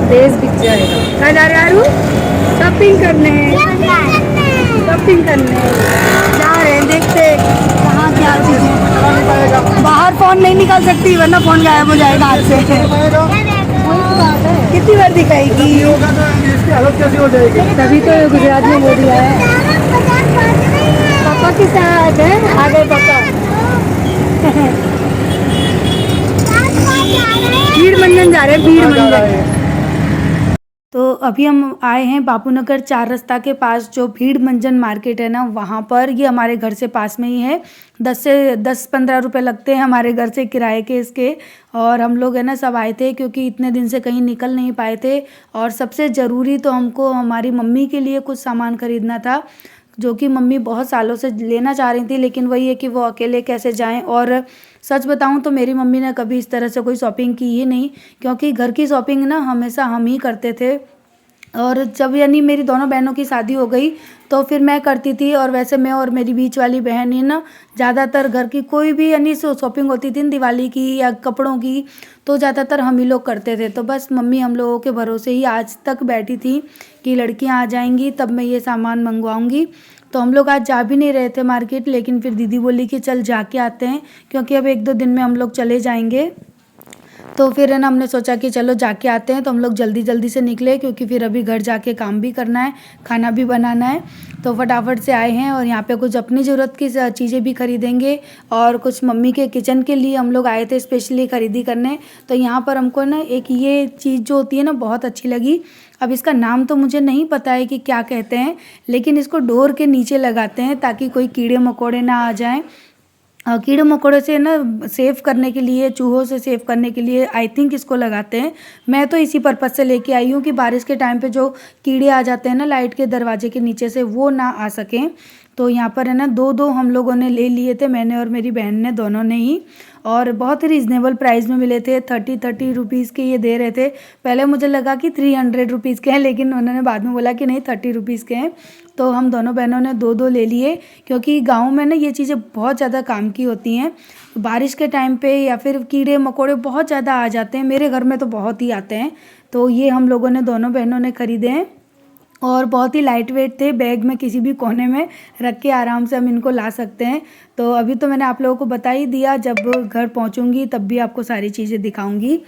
देश बिक जाएगा। कहाँ जा रहे आरू? शॉपिंग करने। शॉपिंग करने जा रहे हैं, देखते कहाँ क्या चीज़। बाहर फ़ोन नहीं निकाल सकती वरना फ़ोन गायब हो जाएगा हाथ से। कितनी बार दिखाएगी? इसकी हालत कैसी हो जाएगी? तभी तो गुजरात में बोल दिया है। पापा के साथ है, आ गए पापा। भीड़ मंजन जा रहे हैं, भीड़ मंजन। तो अभी हम आए हैं बापूनगर 4 रास्ता के पास, जो भीड़ मंजन मार्केट है ना, वहाँ पर। ये हमारे घर से पास में ही है। 10 से 15 रुपए लगते हैं हमारे घर से किराए के इसके। और हम लोग है ना सब आए थे क्योंकि इतने दिन से कहीं निकल नहीं पाए थे। और सबसे ज़रूरी तो हमको हमारी मम्मी के लिए कुछ सामान खरीदना था, जो कि मम्मी बहुत सालों से लेना चाह रही थी, लेकिन वही है कि वो अकेले कैसे जाएं। और सच बताऊं तो मेरी मम्मी ने कभी इस तरह से कोई शॉपिंग की ही नहीं, क्योंकि घर की शॉपिंग ना हमेशा हम ही करते थे। और जब यानी मेरी दोनों बहनों की शादी हो गई तो फिर मैं करती थी। और वैसे मैं और मेरी बीच वाली बहन ही ना ज़्यादातर घर की कोई भी यानी शॉपिंग होती थी दिवाली की या कपड़ों की, तो ज़्यादातर हम ही लोग करते थे। तो बस मम्मी हम लोगों के भरोसे ही आज तक बैठी थी कि लड़कियां आ जाएंगी तब मैं ये सामान मंगवाऊंगी। तो हम लोग आज जा भी नहीं रहे थे मार्केट, लेकिन फिर दीदी बोली कि चल जाके आते हैं, क्योंकि अब 1-2 दिन में हम लोग चले जाएंगे। तो फिर है ना हमने सोचा कि चलो जाके आते हैं। तो हम लोग जल्दी जल्दी से निकले, क्योंकि फिर अभी घर जाके काम भी करना है, खाना भी बनाना है। तो फटाफट से आए हैं और यहाँ पे कुछ अपनी ज़रूरत की चीज़ें भी खरीदेंगे और कुछ मम्मी के किचन के लिए हम लोग आए थे स्पेशली खरीदी करने। तो यहाँ पर हमको ना एक ये चीज़ जो होती है ना बहुत अच्छी लगी। अब इसका नाम तो मुझे नहीं पता है कि क्या कहते हैं, लेकिन इसको डोर के नीचे लगाते हैं ताकि कोई कीड़े मकोड़े ना आ जाएं। कीड़े मकोड़े से ना सेव करने के लिए, चूहों से सेव करने के लिए आई थिंक इसको लगाते हैं। मैं तो इसी पर्पज़ से लेके आई हूँ कि बारिश के टाइम पे जो कीड़े आ जाते हैं ना लाइट के दरवाजे के नीचे से, वो ना आ सकें। तो यहाँ पर है ना 2-2 हम लोगों ने ले लिए थे, मैंने और मेरी बहन ने, दोनों ने ही। और बहुत ही रीज़नेबल प्राइस में मिले थे। 30 रुपीज़ के ये दे रहे थे। पहले मुझे लगा कि 300 रुपीज़ के हैं, लेकिन उन्होंने बाद में बोला कि नहीं 30 रुपीज़ के हैं। तो हम दोनों बहनों ने 2-2 ले लिए, क्योंकि गाँव में ना ये चीज़ें बहुत ज़्यादा काम की होती हैं। बारिश के टाइम पे या फिर कीड़े मकोड़े बहुत ज़्यादा आ जाते हैं, मेरे घर में तो बहुत ही आते हैं। तो ये हम लोगों ने, दोनों बहनों ने खरीदे हैं और बहुत ही लाइट वेट थे। बैग में किसी भी कोने में रख के आराम से हम इनको ला सकते हैं। तो अभी तो मैंने आप लोगों को बता ही दिया, जब घर पहुंचूंगी तब भी आपको सारी चीज़ें दिखाऊंगी।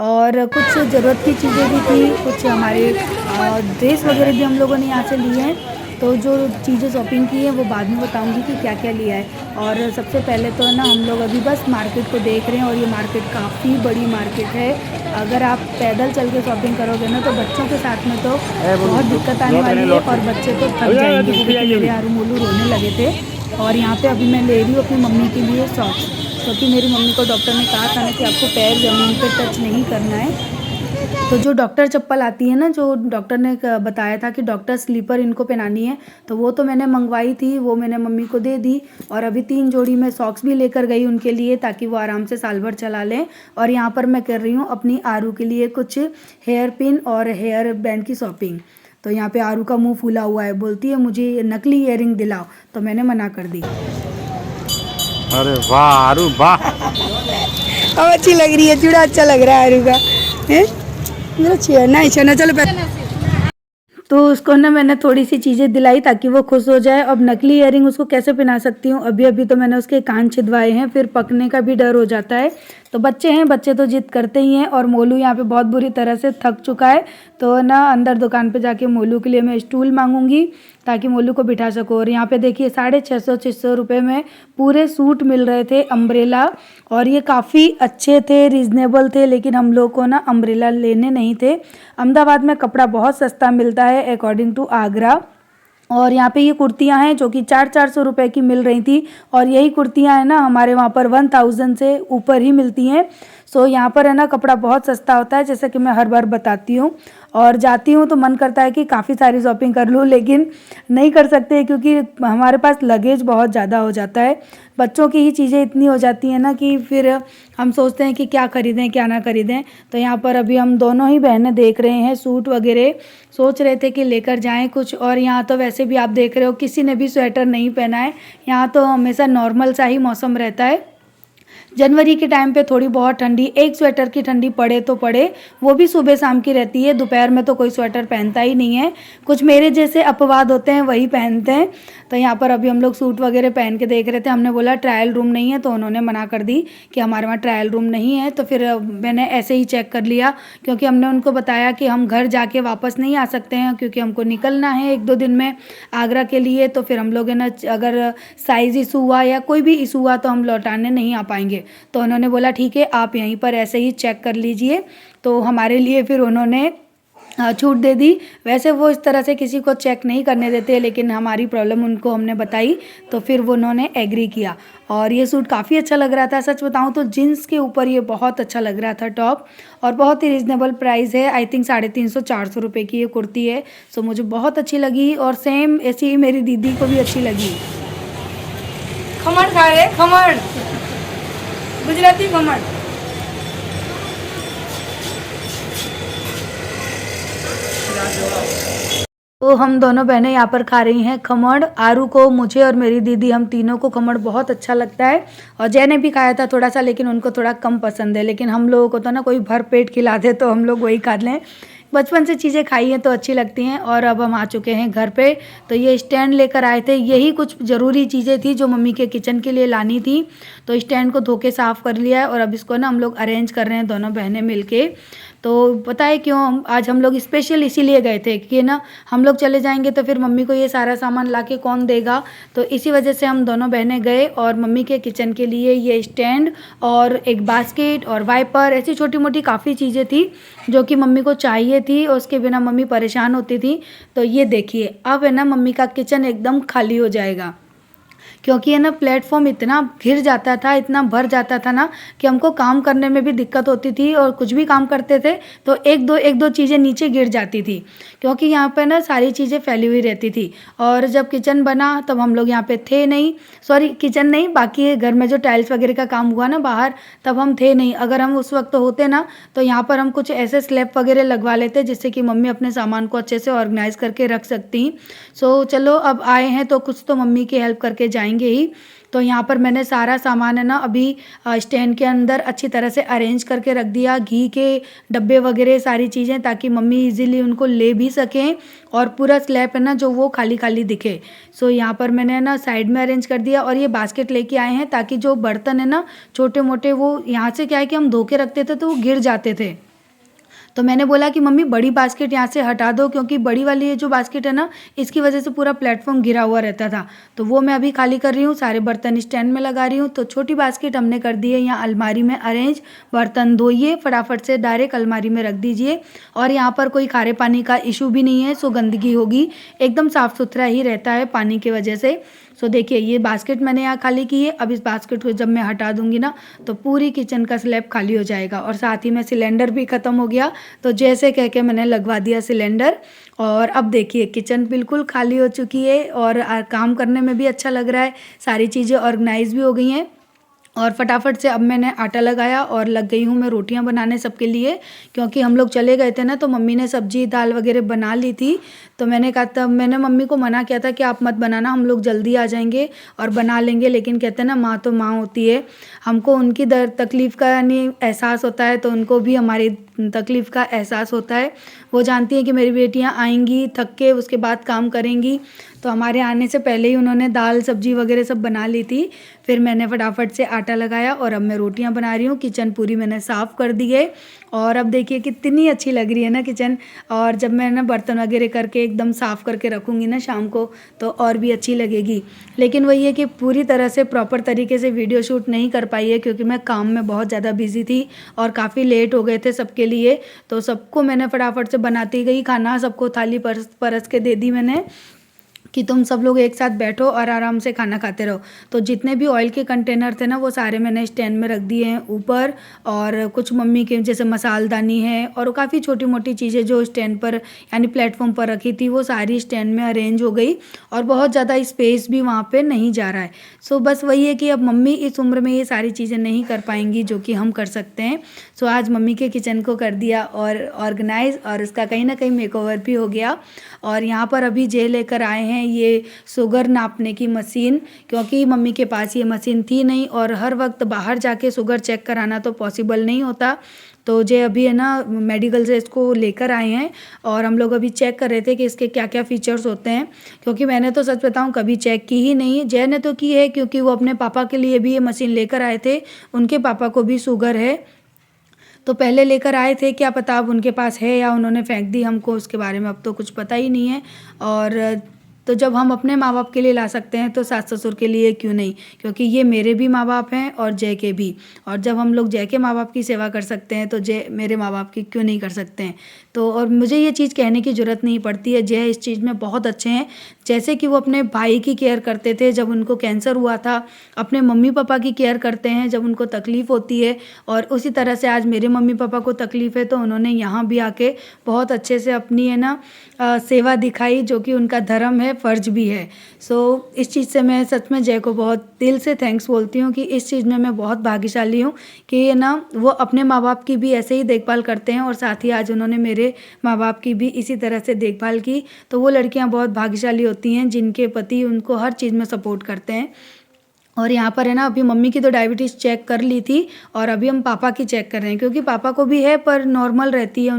और कुछ ज़रूरत की चीज़ें भी थी, कुछ हमारे ड्रेस वगैरह भी हम लोगों ने यहाँ से लिए हैं। तो जो चीज़ें शॉपिंग की है वो बाद में बताऊंगी कि क्या क्या लिया है। और सबसे पहले तो ना हम लोग अभी बस मार्केट को देख रहे हैं, और ये मार्केट काफ़ी बड़ी मार्केट है। अगर आप पैदल चल के शॉपिंग करोगे ना तो बच्चों के साथ में तो बहुत दिक्कत आने वाली है, और बच्चे तो थक जाएंगे, क्योंकि मेरे आरू मोलू रोने लगे थे। और यहाँ पे अभी मैं ले रही हूँ अपनी मम्मी के लिए सॉक्स, क्योंकि मेरी मम्मी को डॉक्टर ने कहा था ना कि आपको पैर ज़मीन पर टच नहीं करना है। तो जो डॉक्टर चप्पल आती है ना, जो डॉक्टर ने बताया था कि डॉक्टर स्लीपर इनको पहनानी है, तो वो तो मैंने मंगवाई थी, वो मैंने मम्मी को दे दी। और अभी 3 जोड़ी में सॉक्स भी लेकर गई उनके लिए, ताकि वो आराम से साल भर चला लें। और यहाँ पर मैं कर रही हूँ अपनी आरू के लिए कुछ हेयर पिन और हेयर बैंड की शॉपिंग। तो यहाँ पे आरू का मुंह फूला हुआ है, बोलती है मुझे नकली ईयरिंग दिलाओ, तो मैंने मना कर दी। अरे वाह आरू वाह। अब अच्छी लग रही है, चूड़ा अच्छा लग रहा है आरू का, है अच्छी है ना। चलो तो उसको ना मैंने थोड़ी सी चीज़ें दिलाई ताकि वो खुश हो जाए। अब नकली ईयरिंग उसको कैसे पहना सकती हूँ, अभी अभी तो मैंने उसके कान छिदवाए हैं, फिर पकने का भी डर हो जाता है। तो बच्चे हैं, बच्चे तो जिद करते ही हैं। और मोलू यहाँ पे बहुत बुरी तरह से थक चुका है, तो ना अंदर दुकान पे जाके मोलू के लिए मैं स्टूल मांगूंगी ताकि मोलू को बिठा सको। और यहाँ पे देखिए 650-600 रुपये में पूरे सूट मिल रहे थे अम्ब्रेला, और ये काफ़ी अच्छे थे, रीज़नेबल थे। लेकिन हम लोग को ना अम्ब्रेला लेने नहीं थे। अहमदाबाद में कपड़ा बहुत सस्ता मिलता है अकॉर्डिंग टू आगरा। और यहाँ पे ये कुर्तियाँ हैं जो कि 400-400 रुपये की मिल रही थी, और यही कुर्तियाँ हैं ना हमारे वहाँ पर 1000 से ऊपर ही मिलती हैं। सो यहाँ पर है ना कपड़ा बहुत सस्ता होता है, जैसा कि मैं हर बार बताती हूँ। और जाती हूँ तो मन करता है कि काफ़ी सारी शॉपिंग कर लूँ, लेकिन नहीं कर सकते क्योंकि हमारे पास लगेज बहुत ज़्यादा हो जाता है। बच्चों की ही चीज़ें इतनी हो जाती हैं ना कि फिर हम सोचते हैं कि क्या खरीदें क्या ना खरीदें। तो यहाँ पर अभी हम दोनों ही बहनें देख रहे हैं सूट वगैरह, सोच रहे थे कि लेकर जाएं कुछ। और यहाँ तो वैसे भी आप देख रहे हो किसी ने भी स्वेटर नहीं पहना है, यहाँ तो हमेशा नॉर्मल सा ही मौसम रहता है। जनवरी के टाइम पे थोड़ी बहुत ठंडी, एक स्वेटर की ठंडी पड़े तो पड़े, वो भी सुबह शाम की रहती है, दोपहर में तो कोई स्वेटर पहनता ही नहीं है। कुछ मेरे जैसे अपवाद होते हैं वही पहनते हैं। तो यहाँ पर अभी हम लोग सूट वगैरह पहन के देख रहे थे। हमने बोला ट्रायल रूम नहीं है, तो उन्होंने मना कर दी कि हमारे वहाँ ट्रायल रूम नहीं है। तो फिर मैंने ऐसे ही चेक कर लिया, क्योंकि हमने उनको बताया कि हम घर जाके वापस नहीं आ सकते हैं, क्योंकि हमको निकलना है 1-2 दिन में आगरा के लिए। तो फिर हम लोग है ना, अगर साइज़ इशू हुआ या कोई भी इशू हुआ तो हम लौटाने नहीं आ पाएंगे। तो उन्होंने बोला ठीक है, आप यहीं पर ऐसे ही चेक कर लीजिए। तो हमारे लिए फिर उन्होंने छूट दे दी। वैसे वो इस तरह से किसी को चेक नहीं करने देते, लेकिन हमारी प्रॉब्लम उनको हमने बताई तो फिर वो उन्होंने एग्री किया। और ये सूट काफ़ी अच्छा लग रहा था। सच बताऊं तो जीन्स के ऊपर ये बहुत अच्छा लग रहा था टॉप, और बहुत ही रिजनेबल प्राइस है। आई थिंक 350-400 रुपये की ये कुर्ती है। सो मुझे बहुत अच्छी लगी, और सेम ऐसी ही मेरी दीदी को भी अच्छी लगी। खमण खा रहे, खमण गुजराती खमण। तो हम दोनों बहनें यहाँ पर खा रही हैं खमण। आरू को, मुझे और मेरी दीदी, हम तीनों को खमण बहुत अच्छा लगता है। और जय ने भी खाया था थोड़ा सा, लेकिन उनको थोड़ा कम पसंद है। लेकिन हम लोगों को तो ना कोई भर पेट खिला दे तो हम लोग वही खा लें। बचपन से चीज़ें खाई हैं तो अच्छी लगती हैं। और अब हम आ चुके हैं घर पे। तो ये स्टैंड लेकर आए थे, यही कुछ ज़रूरी चीज़ें थी जो मम्मी के किचन के लिए लानी थी। तो स्टैंड को धो के साफ़ कर लिया है, और अब इसको ना हम लोग अरेंज कर रहे हैं दोनों बहनें मिलके। तो पता है क्यों आज हम लोग स्पेशल इसीलिए गए थे कि ना हम लोग चले जाएंगे तो फिर मम्मी को ये सारा सामान लाके कौन देगा। तो इसी वजह से हम दोनों बहनें गए, और मम्मी के किचन के लिए ये स्टैंड और एक बास्केट और वाइपर, ऐसी छोटी मोटी काफ़ी चीज़ें थी जो कि मम्मी को चाहिए थी, और उसके बिना मम्मी परेशान होती थी। तो ये देखिए, अब है ना मम्मी का किचन एकदम खाली हो जाएगा, क्योंकि है ना प्लेटफॉर्म इतना घिर जाता था, इतना भर जाता था ना, कि हमको काम करने में भी दिक्कत होती थी। और कुछ भी काम करते थे तो एक दो चीज़ें नीचे गिर जाती थी, क्योंकि यहाँ पे ना सारी चीज़ें फैली हुई रहती थी। और जब किचन बना तब हम लोग यहाँ पे थे नहीं, सॉरी किचन नहीं, बाकी घर में जो टाइल्स वगैरह का काम हुआ ना बाहर, तब हम थे नहीं। अगर हम उस वक्त होते ना तो यहाँ पर हम कुछ ऐसे स्लैब वगैरह लगवा लेते जिससे कि मम्मी अपने सामान को अच्छे से ऑर्गेनाइज करके रख सकती। सो चलो, अब आए हैं तो कुछ तो मम्मी की हेल्प करके जाएंगे ही। तो यहाँ पर मैंने सारा सामान है ना अभी स्टैंड के अंदर अच्छी तरह से अरेंज करके रख दिया, घी के डब्बे वगैरह सारी चीज़ें, ताकि मम्मी इजीली उनको ले भी सकें, और पूरा स्लैब है ना जो वो खाली खाली दिखे। सो यहाँ पर मैंने ना साइड में अरेंज कर दिया, और ये बास्केट लेके आए हैं ताकि जो बर्तन है ना छोटे मोटे, वो यहाँ से क्या है कि हम धो के रखते थे तो वो गिर जाते थे। तो मैंने बोला कि मम्मी बड़ी बास्केट यहाँ से हटा दो, क्योंकि बड़ी वाली ये जो बास्केट है ना, इसकी वजह से पूरा प्लेटफॉर्म घिरा हुआ रहता था। तो वो मैं अभी खाली कर रही हूँ, सारे बर्तन स्टैंड में लगा रही हूँ। तो छोटी बास्केट हमने कर दी है यहाँ अलमारी में अरेंज। बर्तन धोइए फटाफट से, डायरेक्ट अलमारी में रख दीजिए। और यहाँ पर कोई खारे पानी का इशू भी नहीं है, सो गंदगी होगी, एकदम साफ़ सुथरा ही रहता है पानी की वजह से। सो देखिए, ये बास्केट मैंने यहाँ खाली की है। अब इस बास्केट को जब मैं हटा दूंगी ना तो पूरी किचन का स्लैब खाली हो जाएगा। और साथ ही में सिलेंडर भी ख़त्म हो गया, तो जैसे कह के मैंने लगवा दिया सिलेंडर। और अब देखिए किचन बिल्कुल खाली हो चुकी है, और काम करने में भी अच्छा लग रहा है, सारी चीज़ें ऑर्गेनाइज भी हो गई हैं। और फटाफट से अब मैंने आटा लगाया और लग गई हूँ मैं रोटियां बनाने सबके लिए, क्योंकि हम लोग चले गए थे ना, तो मम्मी ने सब्जी दाल वगैरह बना ली थी। तो मैंने कहा, तब मैंने मम्मी को मना किया था कि आप मत बनाना, हम लोग जल्दी आ जाएंगे और बना लेंगे। लेकिन कहते हैं ना, माँ तो माँ होती है, हमको उनकी तकलीफ़ का यानी एहसास होता है, तो उनको भी हमारी तकलीफ़ का एहसास होता है। वो जानती हैं कि मेरी बेटियाँ आएंगी थक के, उसके बाद काम करेंगी। तो हमारे आने से पहले ही उन्होंने दाल सब्जी वगैरह सब बना ली थी। फिर मैंने फटाफट से आटा लगाया और अब मैं रोटियां बना रही हूँ। किचन पूरी मैंने साफ़ कर दी है, और अब देखिए कितनी अच्छी लग रही है ना किचन। और जब मैं ना बर्तन वगैरह करके एकदम साफ़ करके रखूँगी ना शाम को, तो और भी अच्छी लगेगी। लेकिन वही है कि पूरी तरह से प्रॉपर तरीके से वीडियो शूट नहीं कर पाई है, क्योंकि मैं काम में बहुत ज़्यादा बिजी थी और काफ़ी लेट हो गए थे सबके लिए। तो सबको मैंने फटाफट से बनाती गई खाना, सबको थाली परस के दे दी मैंने कि तुम सब लोग एक साथ बैठो और आराम से खाना खाते रहो। तो जितने भी ऑयल के कंटेनर थे ना, वो सारे मैंने स्टैंड में रख दिए हैं ऊपर। और कुछ मम्मी के जैसे मसालदानी है और काफ़ी छोटी मोटी चीज़ें जो स्टैंड पर यानी प्लेटफॉर्म पर रखी थी, वो सारी स्टैंड में अरेंज हो गई, और बहुत ज़्यादा स्पेस भी वहाँ पर नहीं जा रहा है। सो बस वही है कि अब मम्मी इस उम्र में ये सारी चीज़ें नहीं कर पाएंगी जो कि हम कर सकते हैं। सो आज मम्मी के किचन को कर दिया और ऑर्गेनाइज, और इसका कहीं ना कहीं मेकओवर भी हो गया। और यहाँ पर अभी जे लेकर आए हैं हैं ये शुगर नापने की मशीन, क्योंकि मम्मी के पास ये मशीन थी नहीं और हर वक्त बाहर जाके शुगर चेक कराना तो पॉसिबल नहीं होता। तो जे अभी है ना मेडिकल से इसको लेकर आए हैं और हम लोग अभी चेक कर रहे थे कि इसके क्या क्या फ़ीचर्स होते हैं, क्योंकि मैंने तो सच बताऊं कभी चेक की ही नहीं। जय ने तो की है क्योंकि वो अपने पापा के लिए भी ये मशीन लेकर आए थे, उनके पापा को भी शुगर है। तो पहले लेकर आए थे, क्या पता अब उनके पास है या उन्होंने फेंक दी, हमको उसके बारे में अब तो कुछ पता ही नहीं है। और तो जब हम अपने माँ बाप के लिए ला सकते हैं तो सास ससुर के लिए क्यों नहीं, क्योंकि ये मेरे भी माँ बाप हैं और जय के भी। और जब हम लोग जय के माँ बाप की सेवा कर सकते हैं तो जय मेरे माँ बाप की क्यों नहीं कर सकते हैं। तो और मुझे ये चीज़ कहने की ज़रूरत नहीं पड़ती है, जय इस चीज़ में बहुत अच्छे हैं। जैसे कि वो अपने भाई की केयर करते थे जब उनको कैंसर हुआ था, अपने मम्मी पापा की केयर करते हैं जब उनको तकलीफ़ होती है, और उसी तरह से आज मेरे मम्मी पापा को तकलीफ़ है तो उन्होंने यहाँ भी आके बहुत अच्छे से अपनी है ना सेवा दिखाई, जो कि उनका धर्म है, फ़र्ज भी है। सो इस चीज़ से मैं सच में जय को बहुत दिल से थैंक्स बोलती हूँ कि इस चीज़ में मैं बहुत भाग्यशाली हूँ कि ये ना वो अपने माँ बाप की भी ऐसे ही देखभाल करते हैं और साथ ही आज उन्होंने मेरे माँ बाप की भी इसी तरह से देखभाल की। तो वो लड़कियाँ बहुत भाग्यशाली होती हैं जिनके पति उनको हर चीज़ में सपोर्ट करते हैं। और यहाँ पर है ना अभी मम्मी की तो डायबिटीज़ चेक कर ली थी और अभी हम पापा की चेक कर रहे हैं, क्योंकि पापा को भी है पर नॉर्मल रहती है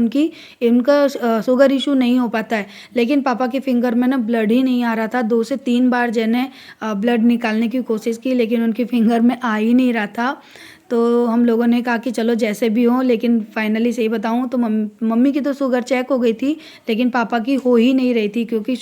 उनका शुगर इशू नहीं हो पाता है। लेकिन पापा के फिंगर में ना ब्लड ही नहीं आ रहा था, 2 से 3 बार जैने ब्लड निकालने की कोशिश की लेकिन उनके फिंगर में आ ही नहीं रहा था। तो हम लोगों ने कहा कि चलो जैसे भी हो, लेकिन फाइनली सही बताऊं तो मम्मी की तो शुगर चेक हो गई थी लेकिन पापा की हो ही नहीं रही थी क्योंकि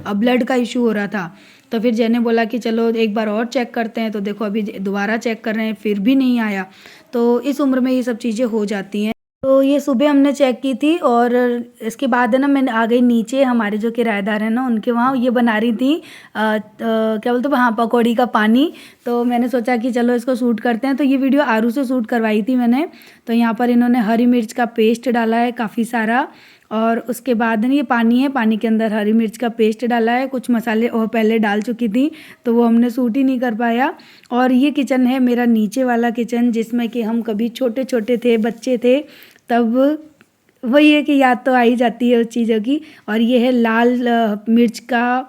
ब्लड का इशू हो रहा था। तो फिर जय ने बोला कि चलो एक बार और चेक करते हैं, तो देखो अभी दोबारा चेक कर रहे हैं फिर भी नहीं आया। तो इस उम्र में ये सब चीज़ें हो जाती हैं। तो ये सुबह हमने चेक की थी और इसके बाद है ना मैं आ गई नीचे, हमारे जो किराएदार हैं ना उनके वहाँ ये बना रही थी क्या बोलते हैं, हाँ, पकौड़ी का पानी। तो मैंने सोचा कि चलो इसको शूट करते हैं, तो ये वीडियो आरू से शूट करवाई थी मैंने। तो यहाँ पर इन्होंने हरी मिर्च का पेस्ट डाला है काफ़ी सारा, और उसके बाद ये पानी है, पानी के अंदर हरी मिर्च का पेस्ट डाला है, कुछ मसाले और पहले डाल चुकी थी तो वो हमने शूट ही नहीं कर पाया। और ये किचन है मेरा नीचे वाला किचन, जिसमें कि हम कभी छोटे छोटे थे, बच्चे थे, तब वही है कि याद तो आ ही जाती है उस चीज़ों की। और ये है लाल मिर्च का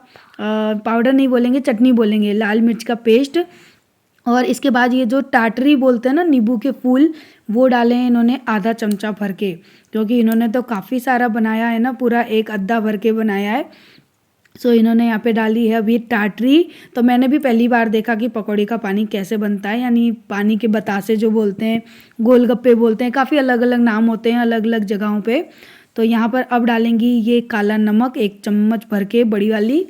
पाउडर नहीं बोलेंगे, चटनी बोलेंगे, लाल मिर्च का पेस्ट। और इसके बाद ये जो टाटरी बोलते हैं ना, नींबू के फूल, वो डाले हैं इन्होंने आधा चमचा भर के, क्योंकि इन्होंने तो काफ़ी सारा बनाया है ना, पूरा एक अद्धा भर के बनाया है। सो इन्होंने यहाँ पे डाली है अभी टाटरी। तो मैंने भी पहली बार देखा कि पकौड़ी का पानी कैसे बनता है, यानी पानी के बतासे जो बोलते हैं, गोलगप्पे बोलते हैं, काफ़ी अलग अलग नाम होते हैं अलग अलग जगहों पे। तो यहाँ पर अब डालेंगी ये काला नमक, 1 चम्मच भर के बड़ी वाली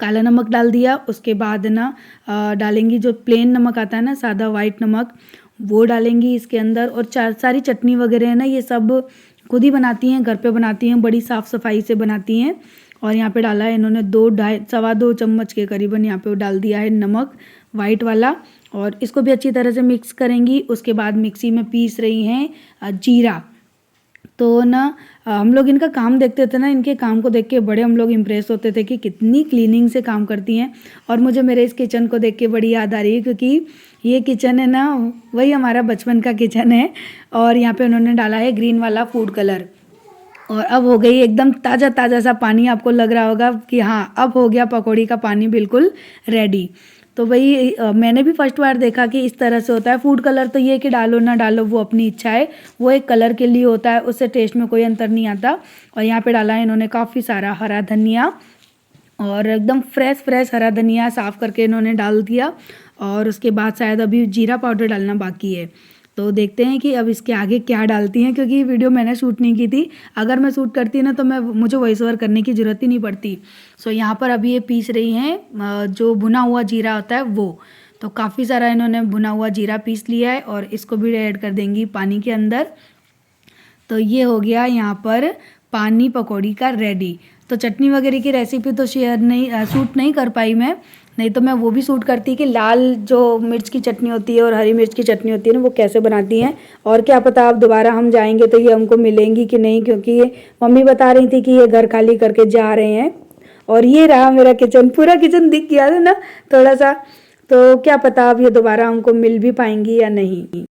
काला नमक डाल दिया। उसके बाद ना डालेंगी जो प्लेन नमक आता है ना, सादा वाइट नमक, वो डालेंगी इसके अंदर। और सारी चटनी वगैरह है ना, ये सब खुद ही बनाती हैं, घर पे बनाती हैं, बड़ी साफ़ सफाई से बनाती हैं। और यहाँ पे डाला है इन्होंने 2-2.5 चम्मच के करीबन यहाँ पे डाल दिया है नमक वाइट वाला, और इसको भी अच्छी तरह से मिक्स करेंगी। उसके बाद मिक्सी में पीस रही हैं जीरा। तो ना हम लोग इनका काम देखते थे ना, इनके काम को देख के बड़े हम लोग इम्प्रेस होते थे कि कितनी क्लीनिंग से काम करती हैं। और मुझे मेरे इस किचन को देख के बड़ी याद आ रही है, क्योंकि ये किचन है ना वही हमारा बचपन का किचन है। और यहाँ पे उन्होंने डाला है ग्रीन वाला फूड कलर, और अब हो गई एकदम ताज़ा ताज़ा सा पानी। आपको लग रहा होगा कि हाँ अब हो गया पकौड़ी का पानी बिल्कुल रेडी। तो वही मैंने भी फर्स्ट बार देखा कि इस तरह से होता है। फूड कलर तो ये कि डालो ना डालो वो अपनी इच्छा है, वो एक कलर के लिए होता है, उससे टेस्ट में कोई अंतर नहीं आता। और यहाँ पे डाला है इन्होंने काफ़ी सारा हरा धनिया, और एकदम फ्रेश हरा धनिया साफ़ करके इन्होंने डाल दिया। और उसके बाद शायद अभी जीरा पाउडर डालना बाकी है, तो देखते हैं कि अब इसके आगे क्या डालती हैं, क्योंकि वीडियो मैंने शूट नहीं की थी। अगर मैं शूट करती ना तो मुझे वॉइस ओवर करने की ज़रूरत ही नहीं पड़ती। सो यहाँ पर अभी ये पीस रही हैं जो भुना हुआ जीरा होता है वो। तो काफ़ी सारा इन्होंने भुना हुआ जीरा पीस लिया है और इसको भी ऐड कर देंगी पानी के अंदर। तो ये हो गया यहाँ पर पानी पकौड़ी का रेडी। तो चटनी वगैरह की रेसिपी तो शूट नहीं कर पाई मैं, नहीं तो मैं वो भी शूट करती कि लाल जो मिर्च की चटनी होती है और हरी मिर्च की चटनी होती है ना, वो कैसे बनाती हैं। और क्या पता अब दोबारा हम जाएंगे तो ये हमको मिलेंगी कि नहीं, क्योंकि ये मम्मी बता रही थी कि ये घर खाली करके जा रहे हैं। और ये रहा मेरा किचन, पूरा किचन दिख गया था ना थोड़ा सा, तो क्या पता अब ये दोबारा हमको मिल भी पाएंगी या नहीं।